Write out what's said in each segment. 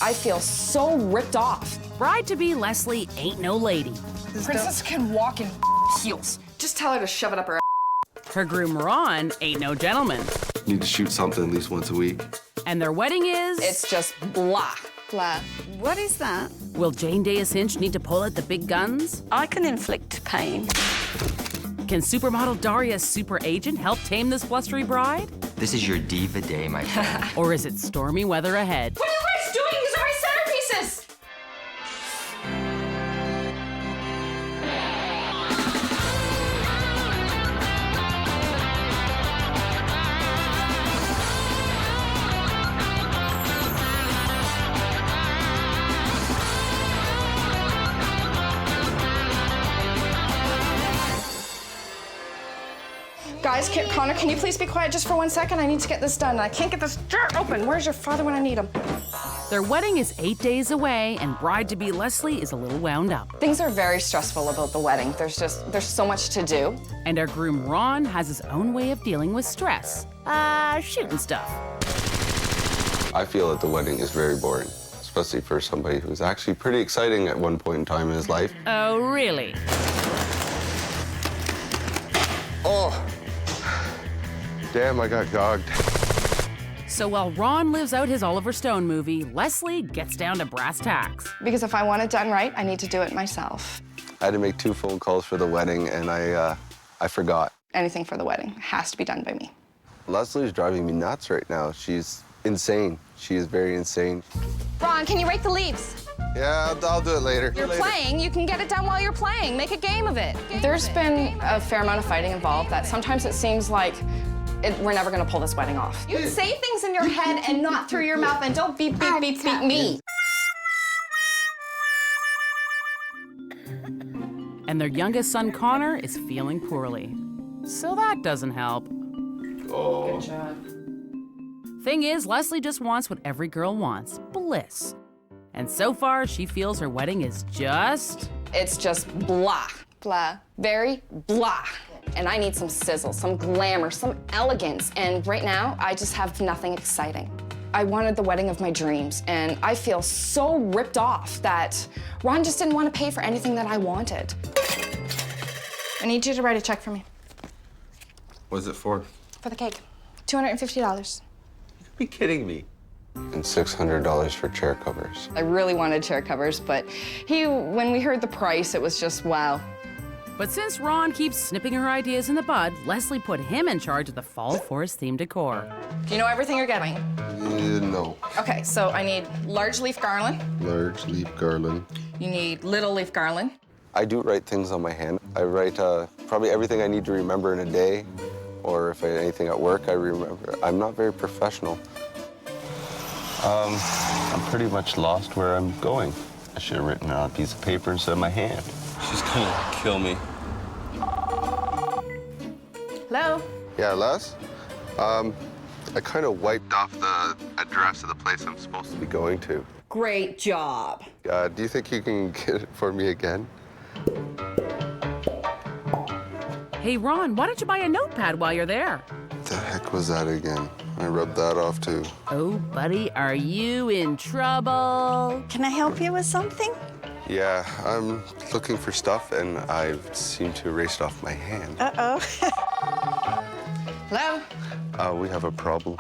I feel so ripped off. Bride-to-be Lesley ain't no lady. Princess can walk in heels. Just tell her to shove it up her ass. Her groom Ron ain't no gentleman. Need to shoot something at least once a week. And their wedding is... It's just blah. Blah. What is that? Will Jane Deas-Hinch need to pull out the big guns? I can inflict pain. Can supermodel Daria's super agent help tame this blustery bride? This is your diva day, my friend. Or is it stormy weather ahead? What are you guys doing? These are my centerpieces! Guys, Connor, can you please be quiet just for 1 second? I need to get this done. I can't get this door open. Where's your father when I need him? Their wedding is 8 days away, and bride-to-be Lesley is a little wound up. Things are very stressful about the wedding. There's so much to do. And our groom Ron has his own way of dealing with stress. Shooting stuff. I feel that the wedding is very boring, especially for somebody who's actually pretty exciting at one point in time in his life. Oh, really? Oh! Damn, I got gogged. So while Ron lives out his Oliver Stone movie, Lesley gets down to brass tacks. Because if I want it done right, I need to do it myself. I had to make 2 phone calls for the wedding, and I forgot. Anything for the wedding has to be done by me. Leslie's driving me nuts right now. She's insane. She is very insane. Ron, can you rake the leaves? Yeah, I'll do it later. You're playing. You can get it done while you're playing. Make a game of it. There's been a fair amount of fighting involved that sometimes it seems like we're never going to pull this wedding off. You say things in your head and not through your mouth, and don't beep, beep, beep, beep me. And their youngest son, Connor, is feeling poorly. So that doesn't help. Oh. Good job. Thing is, Lesley just wants what every girl wants, bliss. And so far, she feels her wedding is just... It's just blah. Blah. Very blah. And I need some sizzle, some glamour, some elegance. And right now, I just have nothing exciting. I wanted the wedding of my dreams, and I feel so ripped off that Ron just didn't want to pay for anything that I wanted. I need you to write a check for me. What's it for? For the cake. $250. Be kidding me. And $600 for chair covers. I really wanted chair covers, but when we heard the price, it was just wow. But since Ron keeps snipping her ideas in the bud, Lesley put him in charge of the fall forest-themed decor. Do you know everything you're getting? No. Okay, so I need large leaf garland. Large leaf garland. You need little leaf garland. I do write things on my hand. I write probably everything I need to remember in a day, or if I anything at work I remember. I'm not very professional. I'm pretty much lost where I'm going. I should have written it on a piece of paper instead of my hand. She's gonna kill me. Hello? Yeah, Les? I kind of wiped off the address of the place I'm supposed to be going to. Great job. Do you think you can get it for me again? Hey, Ron, why don't you buy a notepad while you're there? What the heck was that again? I rubbed that off, too. Oh, buddy, are you in trouble? Can I help you with something? Yeah, I'm looking for stuff, and I seem to erase it off my hand. Uh-oh. Hello? We have a problem.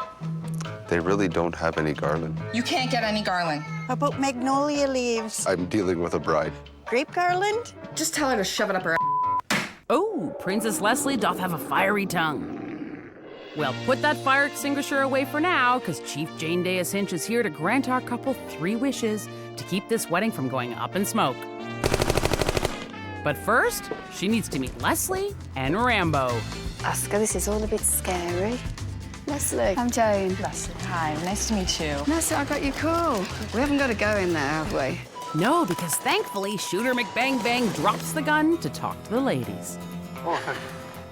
They really don't have any garland. You can't get any garland. How about magnolia leaves? I'm dealing with a bride. Grape garland? Just tell her to shove it up her ass. Oh, Princess Lesley doth have a fiery tongue. Well, put that fire extinguisher away for now, because Chief Jane Deas-Hinch is here to grant our couple 3 wishes to keep this wedding from going up in smoke. But first, she needs to meet Lesley and Rambo. Oscar, this is all a bit scary. Lesley. I'm Jane. Leslie, hi, nice to meet you. Nice, I got you cool. We haven't got to go in there, have we? No, because thankfully, Shooter McBang Bang drops the gun to talk to the ladies.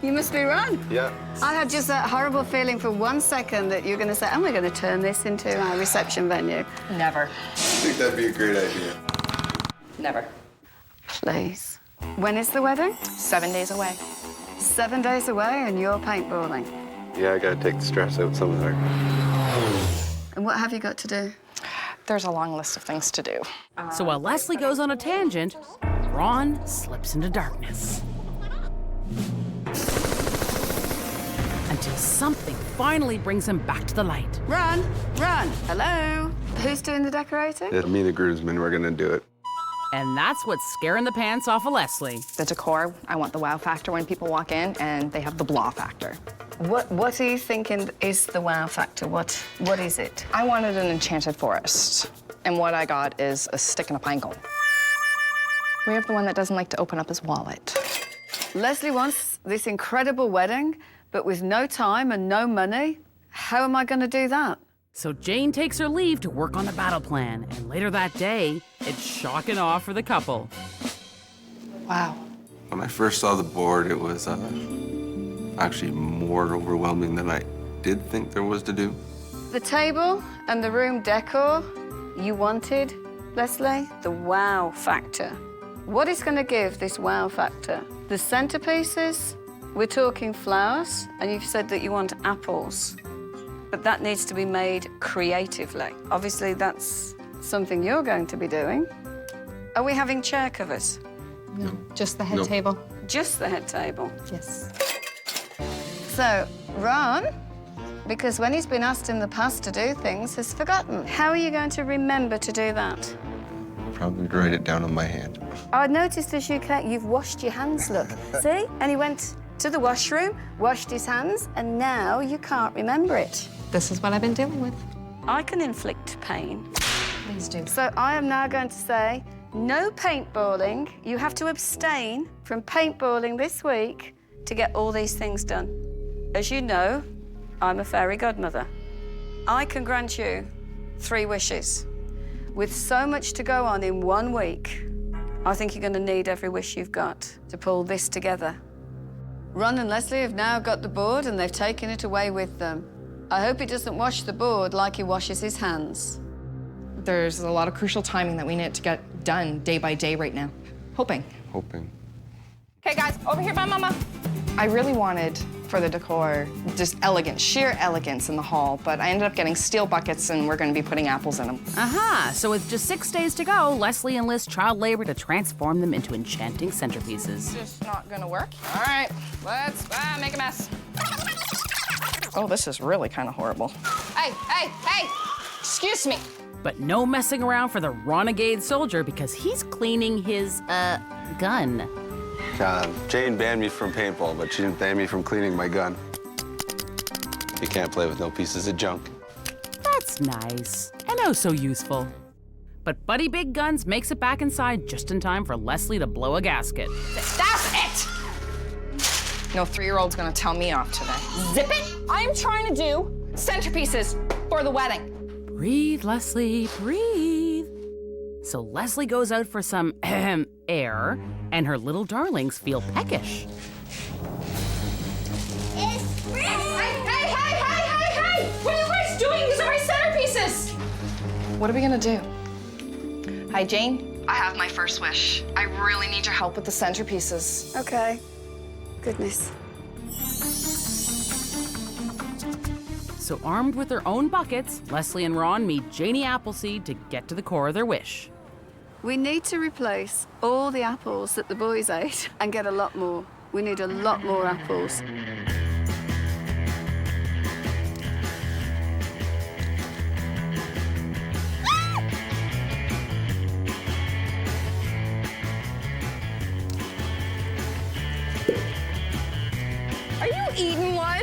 You must be Ron. Yeah. I had just that horrible feeling for 1 second that you're going to say, and we're going to turn this into our reception venue. Never. I think that'd be a great idea. Never. Please. When is the wedding? 7 days away. 7 days away and you're paintballing. Yeah, I gotta take the stress out somewhere. And what have you got to do? There's a long list of things to do. So while Lesley goes on a tangent, Ron slips into darkness. Until something finally brings him back to the light. Run, run. Hello. Who's doing the decorating? Yeah, me and the groomsmen, we're gonna do it. And that's what's scaring the pants off of Lesley. The decor, I want the wow factor when people walk in, and they have the blah factor. What are you thinking is the wow factor? What is it? I wanted an enchanted forest, and what I got is a stick and a pine cone. We have the one that doesn't like to open up his wallet. Leslie wants this incredible wedding, but with no time and no money. How am I going to do that? So Jane takes her leave to work on the battle plan, and later that day, it's shock and awe for the couple. Wow. When I first saw the board, it was actually more overwhelming than I did think there was to do. The table and the room decor you wanted, Lesley, the wow factor. What is going to give this wow factor? The centerpieces, we're talking flowers, and you've said that you want apples. But that needs to be made creatively. Obviously, that's something you're going to be doing. Are we having chair covers? No, just the head table. Just the head table. Yes. So, Ron, because when he's been asked in the past to do things, has forgotten. How are you going to remember to do that? Probably write it down on my hand. I noticed as you came, you've washed your hands, look. See? And he went to the washroom, washed his hands, and now you can't remember it. This is what I've been dealing with. I can inflict pain. Please do. So I am now going to say, no paintballing. You have to abstain from paintballing this week to get all these things done. As you know, I'm a fairy godmother. I can grant you 3 wishes. With so much to go on in 1 week, I think you're going to need every wish you've got to pull this together. Ron and Lesley have now got the board and they've taken it away with them. I hope he doesn't wash the board like he washes his hands. There's a lot of crucial timing that we need to get done day by day right now. Hoping. Okay, guys, over here by Mama. I really wanted, for the decor, just elegant, sheer elegance in the hall, but I ended up getting steel buckets and we're gonna be putting apples in them. Aha! So with just 6 days to go, Lesley enlists child labor to transform them into enchanting centerpieces. Just not gonna work. All right, let's make a mess. Oh, this is really kind of horrible. Hey, excuse me. But no messing around for the renegade soldier because he's cleaning his, gun. Jane banned me from paintball, but she didn't ban me from cleaning my gun. You can't play with no pieces of junk. That's nice, and oh so useful. But Buddy Big Guns makes it back inside just in time for Lesley to blow a gasket. That's it! No 3-year-old's gonna tell me off today. Zip it! I'm trying to do centerpieces for the wedding. Breathe, Lesley, breathe. So Lesley goes out for some air, and her little darlings feel peckish. Hey! What are you guys doing? These are my centerpieces! What are we gonna do? Hi, Jane. I have my first wish. I really need your help with the centerpieces. Okay. Goodness. So armed with their own buckets, Lesley and Ron meet Janie Appleseed to get to the core of their wish. We need to replace all the apples that the boys ate and get a lot more. We need a lot more apples. Are you eating one?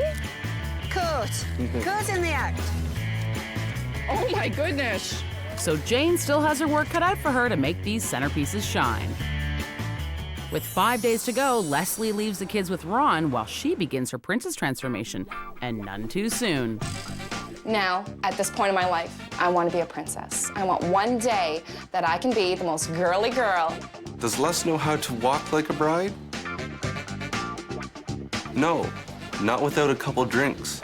Caught. Caught in the act. Oh my goodness. So Jane still has her work cut out for her to make these centerpieces shine. With 5 days to go, Lesley leaves the kids with Ron while she begins her princess transformation, and none too soon. Now, at this point in my life, I want to be a princess. I want one day that I can be the most girly girl. Does Les know how to walk like a bride? No, not without a couple drinks.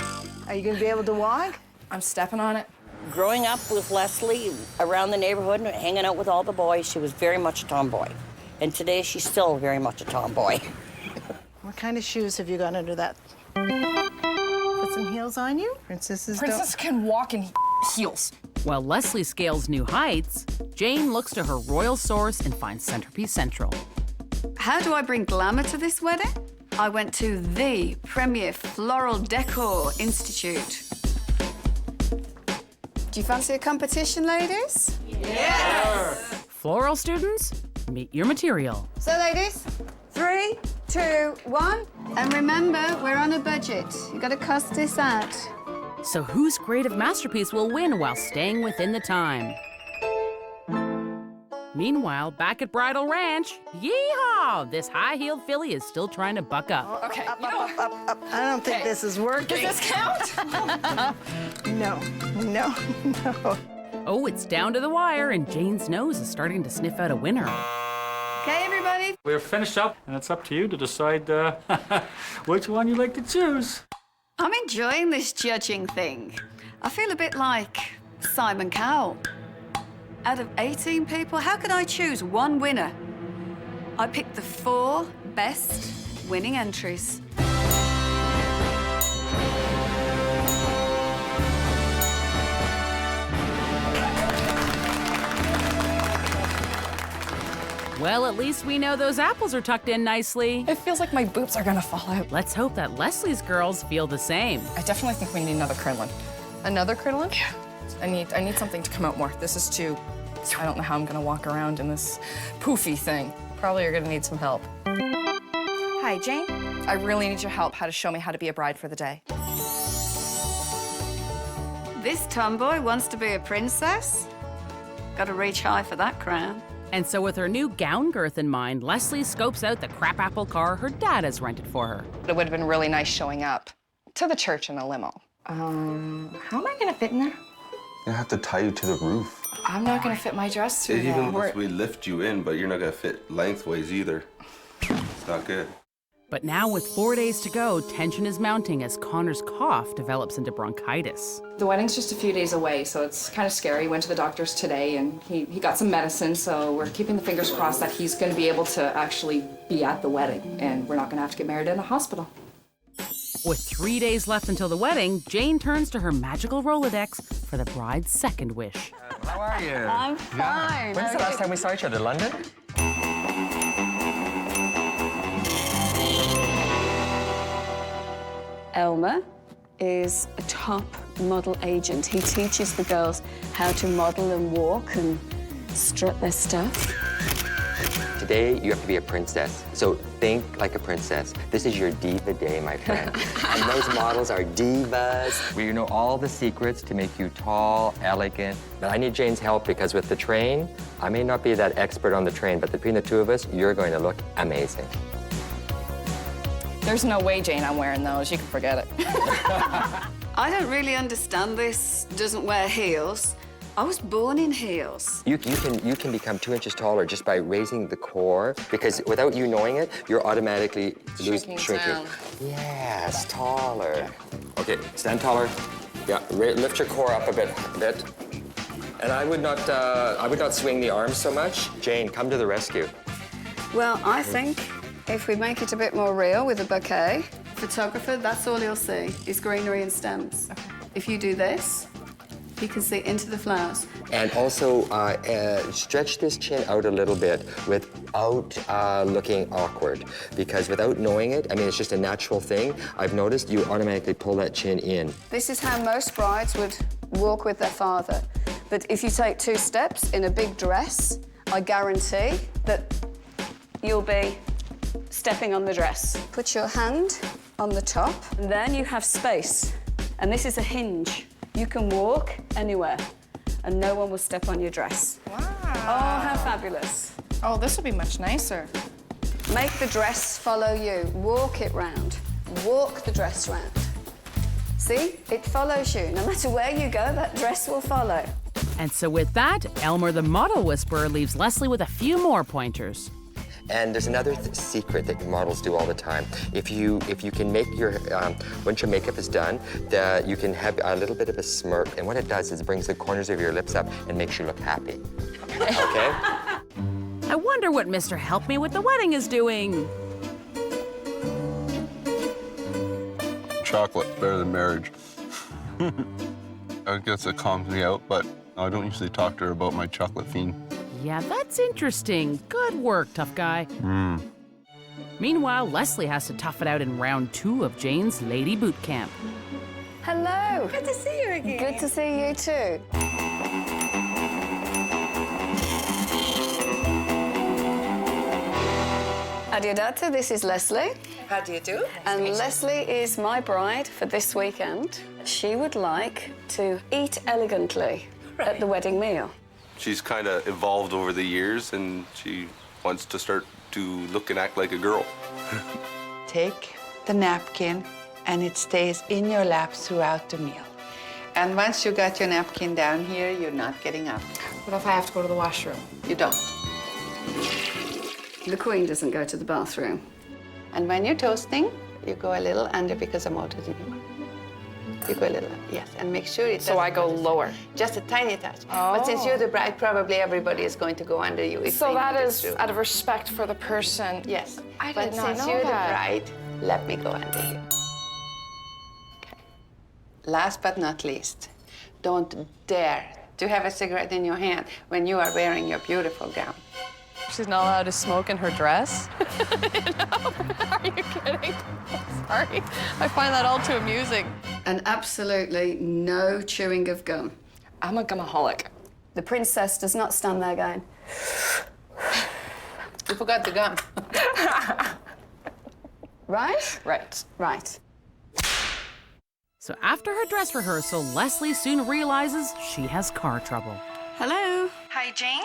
Are you going to be able to walk? I'm stepping on it. Growing up with Lesley around the neighborhood and hanging out with all the boys, she was very much a tomboy. And today she's still very much a tomboy. What kind of shoes have you got under that? Put some heels on you? Princesses Princess can walk in heels. While Lesley scales new heights, Jane looks to her royal source and finds Centerpiece Central. How do I bring glamour to this wedding? I went to the premier Floral Decor Institute. Do you fancy a competition, ladies? Floral students, meet your material. So, ladies, 3, 2, 1. And remember, we're on a budget. You gotta cost this out. So whose creative masterpiece will win while staying within the time? Meanwhile, back at Bridal Ranch, yeehaw! This high-heeled filly is still trying to buck up. Okay, Up. I don't think this is working. Does this count? No. Oh, it's down to the wire, and Jane's nose is starting to sniff out a winner. Okay, everybody? We're finished up, and it's up to you to decide which one you like to choose. I'm enjoying this judging thing. I feel a bit like Simon Cowell. Out of 18 people, how could I choose one winner? I picked the 4 best winning entries. Well, at least we know those apples are tucked in nicely. It feels like my boobs are gonna fall out. Let's hope that Leslie's girls feel the same. I definitely think we need another crinoline. Another crinoline? Yeah. I need something to come out more. This is too... I don't know how I'm gonna walk around in this poofy thing. Probably you're gonna need some help. Hi, Jane. I really need your help how to show me how to be a bride for the day. This tomboy wants to be a princess? Gotta reach high for that crown. And so with her new gown girth in mind, Lesley scopes out the crap-apple car her dad has rented for her. It would have been really nice showing up to the church in a limo. How am I gonna fit in there? I have to tie you to the roof. I'm not gonna fit my dress through Even there. if we lift you in, but you're not gonna fit lengthways either. It's not good. But now with 4 days to go, tension is mounting as Connor's cough develops into bronchitis. The wedding's just a few days away, so it's kind of scary. Went to the doctor's today, and he got some medicine, so we're keeping the fingers crossed that he's gonna be able to actually be at the wedding, and we're not gonna have to get married in a hospital. With 3 days left until the wedding, Jane turns to her magical Rolodex for the bride's second wish. How are you? I'm fine. When's the last time we saw each other? London? Elmer is a top model agent. He teaches the girls how to model and walk and strut their stuff. Today, you have to be a princess. So think like a princess. This is your diva day, my friend. And those models are divas. We know all the secrets to make you tall, elegant. But I need Jane's help because with the train, I may not be that expert on the train, but between the two of us, you're going to look amazing. There's no way, Jane, I'm wearing those. You can forget it. I don't really understand this. Doesn't wear heels. I was born in heels. You can become 2 inches taller just by raising the core, because without you knowing it, you're automatically shrinking. Down. Yes, taller. Okay, stand taller. Yeah, lift your core up a bit. And I would not swing the arms so much. Jane, come to the rescue. Well, I think if we make it a bit more real with a bouquet, photographer, that's all you'll see is greenery and stems. Okay. If you do this, you can see into the flowers. And also stretch this chin out a little bit without looking awkward, because without knowing it, I mean, it's just a natural thing. I've noticed you automatically pull that chin in. This is how most brides would walk with their father. But if you take 2 steps in a big dress, I guarantee that you'll be stepping on the dress. Put your hand on the top, and then you have space. And this is a hinge. You can walk anywhere, and no one will step on your dress. Wow. Oh, how fabulous. Oh, this will be much nicer. Make the dress follow you. Walk it round. Walk the dress round. See? It follows you. No matter where you go, that dress will follow. And so with that, Elmer the model whisperer leaves Lesley with a few more pointers. And there's another secret that models do all the time. If you can make your, once your makeup is done, you can have a little bit of a smirk. And what it does is it brings the corners of your lips up and makes you look happy. Okay? I wonder what Mr. Help Me With the Wedding is doing. Chocolate, better than marriage. I guess it calms me out, but I don't usually talk to her about my chocolate fiend. Yeah, that's interesting. Good work, tough guy. Meanwhile, Lesley has to tough it out in round 2 of Jane's Lady Boot Camp. Hello. Good to see you again. Good to see you too. Adiodata, this is Lesley. How do you do? And Lesley is my bride for this weekend. She would like to eat elegantly at the wedding meal. She's kind of evolved over the years, and she wants to start to look and act like a girl. Take the napkin, and it stays in your lap throughout the meal. And once you got your napkin down here, you're not getting up. What if I have to go to the washroom? You don't. The Queen doesn't go to the bathroom. And when you're toasting, you go a little under because I'm older than you. You go a little, yes, and make sure it So I doesn't go go lower. just a tiny touch. But since you're the bride, probably everybody is going to go under you. If So they that need it is through. out of respect for the person. Yes. I but did not since know you're that. the bride, let me go under you. Okay. Last but not least, don't dare to have a cigarette in your hand when you are wearing your beautiful gown. She's not allowed to smoke in her dress? Are you kidding? Sorry. I find that all too amusing. And absolutely no chewing of gum. I'm a gumaholic. The princess does not stand there going, You forgot the gum. right? Right. Right. So after her dress rehearsal, Lesley soon realizes she has car trouble. Hello? Hi, Jane.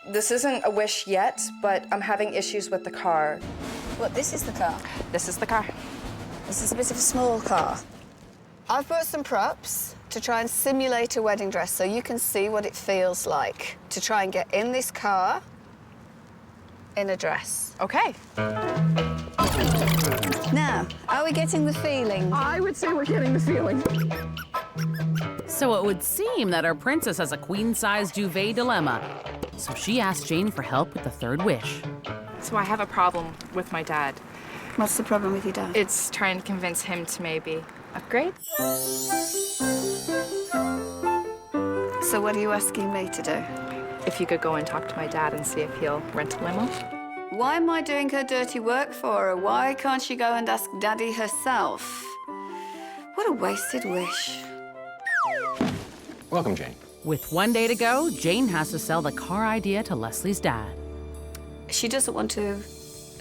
This isn't a wish yet, but I'm having issues with the car. What, this is the car? This is the car. This is a bit of a small car. I've brought some props to try and simulate a wedding dress so you can see what it feels like to try and get in this car in a dress. Okay. Now, are we getting the feeling? I would say we're getting the feeling. So it would seem that our princess has a queen-size duvet dilemma. So she asked Jane for help with the third wish. So I have a problem with my dad. What's the problem with your dad? It's trying to convince him to maybe upgrade. So what are you asking me to do? If you could go and talk to my dad and see if he'll rent a limo. Why am I doing her dirty work for her? Why can't she go and ask Daddy herself? What a wasted wish. Welcome, Jane. With one day to go, Jane has to sell the car idea to Lesley's dad. She doesn't want to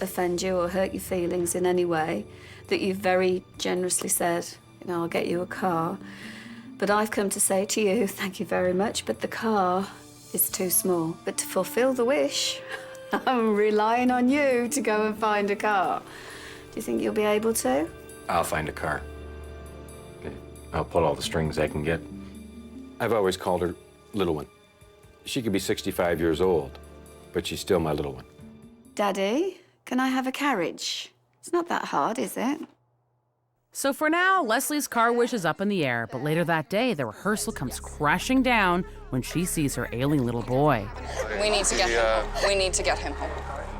offend you or hurt your feelings in any way, that you've very generously said, you know, I'll get you a car. But I've come to say to you, thank you very much, but the car is too small. But to fulfill the wish, I'm relying on you to go and find a car. Do you think you'll be able to? I'll find a car. I'll pull all the strings I can get. I've always called her Little One. She could be 65 years old, but she's still my little one. Daddy, can I have a carriage? It's not that hard, is it? So for now, Lesley's car wish is up in the air, but later that day, the rehearsal comes crashing down when she sees her ailing little boy. We need to get him home. We need to get him home.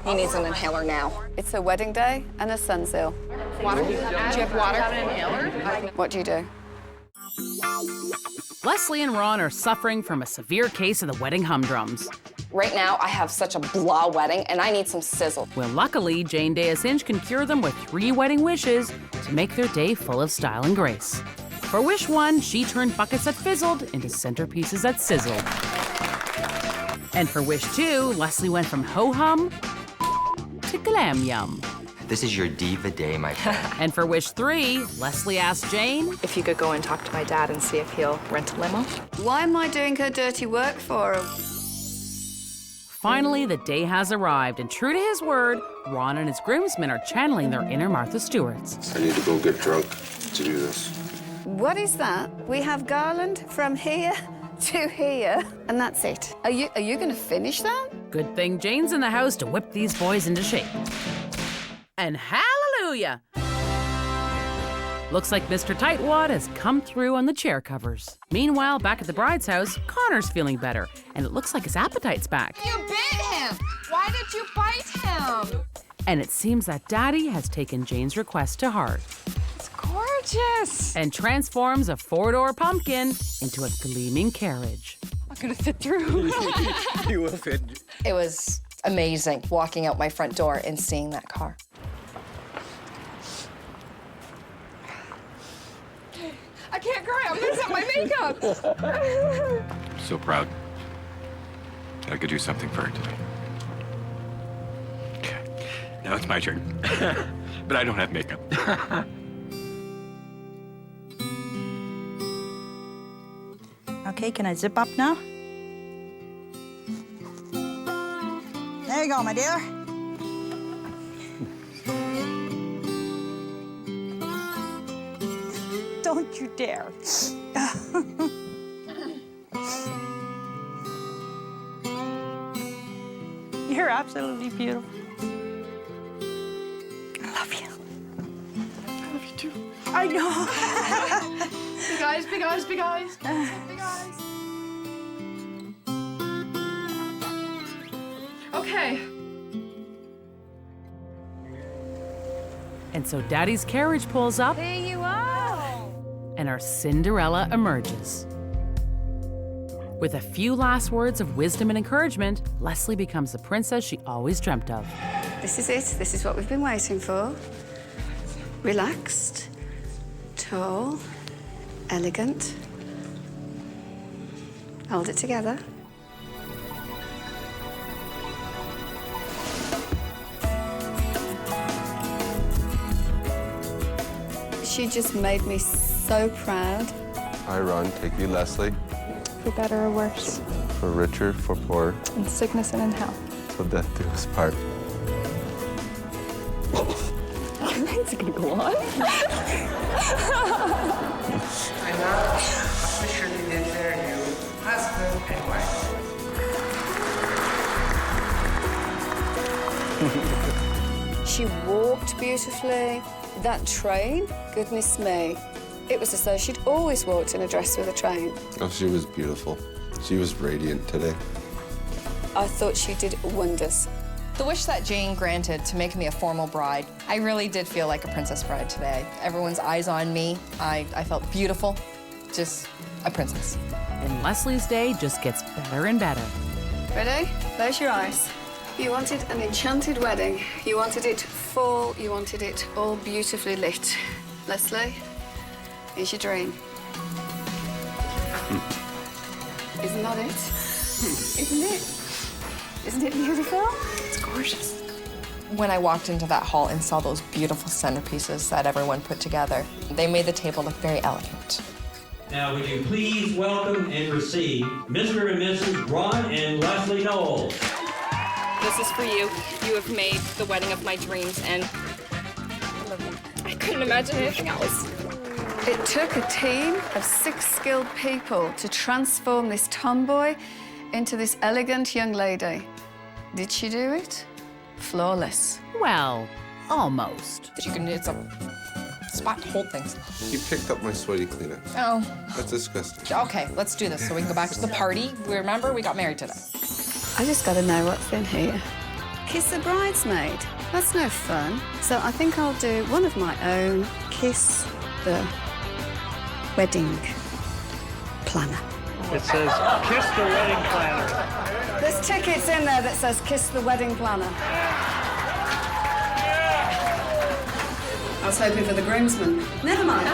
He needs an inhaler now. It's a wedding day and a son's ill. Water? Do you have water? What do you do? Lesley and Ron are suffering from a severe case of the wedding humdrums. Right now, I have such a blah wedding, and I need some sizzle. Well, luckily, Jane Deasinch can cure them with 3 wedding wishes to make their day full of style and grace. For wish 1, she turned buckets that fizzled into centerpieces that sizzled. And for wish 2, Lesley went from ho-hum to glam yum. This is your diva day, my friend. And for wish 3, Lesley asked Jane If you could go and talk to my dad and see if he'll rent a limo. Why am I doing her dirty work for her? Finally, the day has arrived, and true to his word, Ron and his groomsmen are channeling their inner Martha Stewarts. I need to go get drunk to do this. What is that? We have garland from here to here, and that's it. Are you going to finish that? Good thing Jane's in the house to whip these boys into shape. And hallelujah! Looks like Mr. Tightwad has come through on the chair covers. Meanwhile, back at the bride's house, Connor's feeling better, and it looks like his appetite's back. You bit him! Why did you bite him? And it seems that Daddy has taken Jane's request to heart It's gorgeous. and transforms a 4-door pumpkin into a gleaming carriage. Look gonna fit through. You will fit. It was amazing walking out my front door and seeing that car. I can't cry, I'm messing up my makeup. So proud that I could do something for her today. Okay, now it's my turn. But I don't have makeup. Okay, can I zip up now? There you go, my dear. Don't you dare. You're absolutely beautiful. I love you. I love you too. I know. Big eyes, big eyes, big eyes. Big eyes. Okay. And so Daddy's carriage pulls up, Here you are. and our Cinderella emerges. With a few last words of wisdom and encouragement, Lesley becomes the princess she always dreamt of. This is it. This is what we've been waiting for. Relaxed, tall, elegant. Hold it together. She just made me so proud. I run, take you, Lesley, For better or worse, for richer, for poor, in sickness and in health. till death do us part. Is it gonna go on? I now officially declare you husband and wife. She walked beautifully. That train, goodness me. It was as though she'd always walked in a dress with a train. Oh, she was beautiful. She was radiant today. I thought she did wonders. The wish that Jane granted to make me a formal bride, I really did feel like a princess bride today. Everyone's eyes on me. I felt beautiful, just a princess. And Lesley's day just gets better and better. Ready? Close your eyes. You wanted an enchanted wedding. You wanted it full. You wanted it all beautifully lit. Lesley, here's your dream. Isn't that it? Isn't it? Isn't it beautiful? It's gorgeous. When I walked into that hall and saw those beautiful centerpieces that everyone put together, they made the table look very elegant. Now, would you please welcome and receive Mr. and Mrs. Ron and Lesley Knowles. This is for you. You have made the wedding of my dreams, and I couldn't imagine anything else. It took a team of 6 skilled people to transform this tomboy into this elegant young lady. Did she do it? Flawless. Well, almost. You can, it's a spot to hold things. You picked up my sweaty Kleenex. Oh, That's disgusting. okay, let's do this so we can go back to the party. Remember, we got married today. I just gotta know what's in here. Kiss the bridesmaid. That's no fun. So I think I'll do one of my own. Kiss the wedding planner. It says, kiss the wedding planner. There's tickets in there that says kiss the wedding planner. I was hoping for the groomsmen. Never mind.